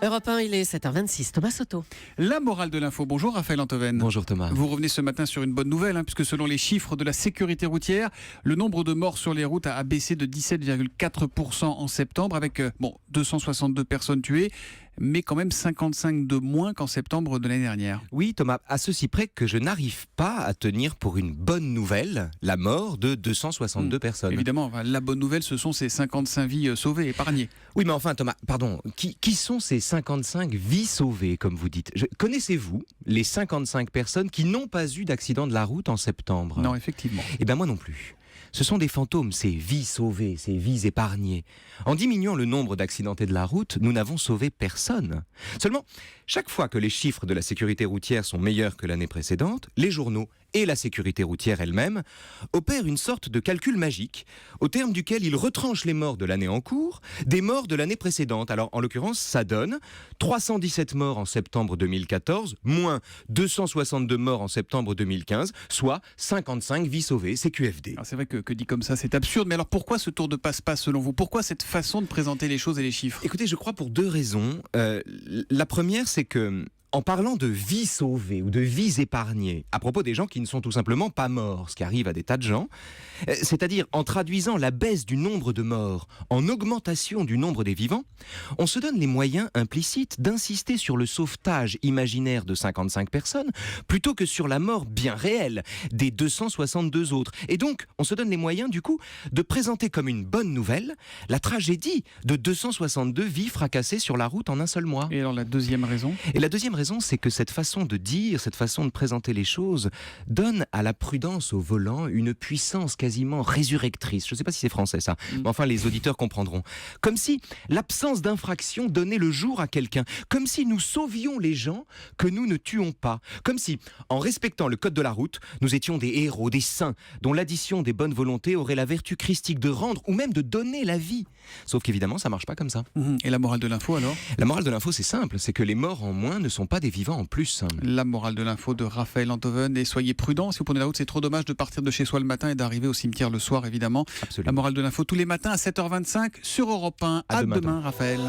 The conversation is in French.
Europe 1, il est 7h26. Thomas Soto. La morale de l'info. Bonjour Raphaël Antoven. Bonjour Thomas. Vous revenez ce matin sur une bonne nouvelle, puisque selon les chiffres de la sécurité routière, le nombre de morts sur les routes a baissé de 17,4% en septembre, avec 262 personnes tuées, mais quand même 55 de moins qu'en septembre de l'année dernière. Oui Thomas, à ceci près que je n'arrive pas à tenir pour une bonne nouvelle la mort de 262 personnes. Évidemment, la bonne nouvelle, ce sont ces 55 vies sauvées, épargnées. Oui mais enfin Thomas, pardon, qui sont ces 55 vies sauvées comme vous dites? Connaissez-vous les 55 personnes qui n'ont pas eu d'accident de la route en septembre? Non, effectivement. Eh bien moi non plus. Ce sont des fantômes, ces vies sauvées, ces vies épargnées. En diminuant le nombre d'accidentés de la route, nous n'avons sauvé personne. Seulement, chaque fois que les chiffres de la sécurité routière sont meilleurs que l'année précédente, les journaux et la sécurité routière elle-même opèrent une sorte de calcul magique, au terme duquel ils retranchent les morts de l'année en cours des morts de l'année précédente. Alors, en l'occurrence, ça donne 317 morts en septembre 2014, moins 262 morts en septembre 2015, soit 55 vies sauvées, c'est QFD. Alors c'est vrai que dit comme ça, c'est absurde, mais alors pourquoi ce tour de passe-passe selon vous? Pourquoi cette façon de présenter les choses et les chiffres? Écoutez, je crois pour deux raisons. La première, c'est que en parlant de vies sauvées ou de vies épargnées, à propos des gens qui ne sont tout simplement pas morts, ce qui arrive à des tas de gens, c'est-à-dire en traduisant la baisse du nombre de morts en augmentation du nombre des vivants, on se donne les moyens implicites d'insister sur le sauvetage imaginaire de 55 personnes plutôt que sur la mort bien réelle des 262 autres. Et donc, on se donne les moyens, du coup, de présenter comme une bonne nouvelle la tragédie de 262 vies fracassées sur la route en un seul mois. Et alors la deuxième raison? Et la deuxième raison, c'est que cette façon de dire, cette façon de présenter les choses donne à la prudence au volant une puissance quasiment résurrectrice. Je ne sais pas si c'est français ça, mais enfin les auditeurs comprendront. Comme si l'absence d'infraction donnait le jour à quelqu'un. Comme si nous sauvions les gens que nous ne tuons pas. Comme si, en respectant le code de la route, nous étions des héros, des saints, dont l'addition des bonnes volontés aurait la vertu christique de rendre ou même de donner la vie. Sauf qu'évidemment, ça ne marche pas comme ça. Et la morale de l'info alors? La morale de l'info, c'est simple, c'est que les morts en moins ne sont pas des vivants en plus. La morale de l'info de Raphaël Antoven. Et soyez prudents, si vous prenez la route, c'est trop dommage de partir de chez soi le matin et d'arriver au cimetière le soir, évidemment. Absolument. La morale de l'info tous les matins à 7h25 sur Europe 1. À demain, demain, Raphaël.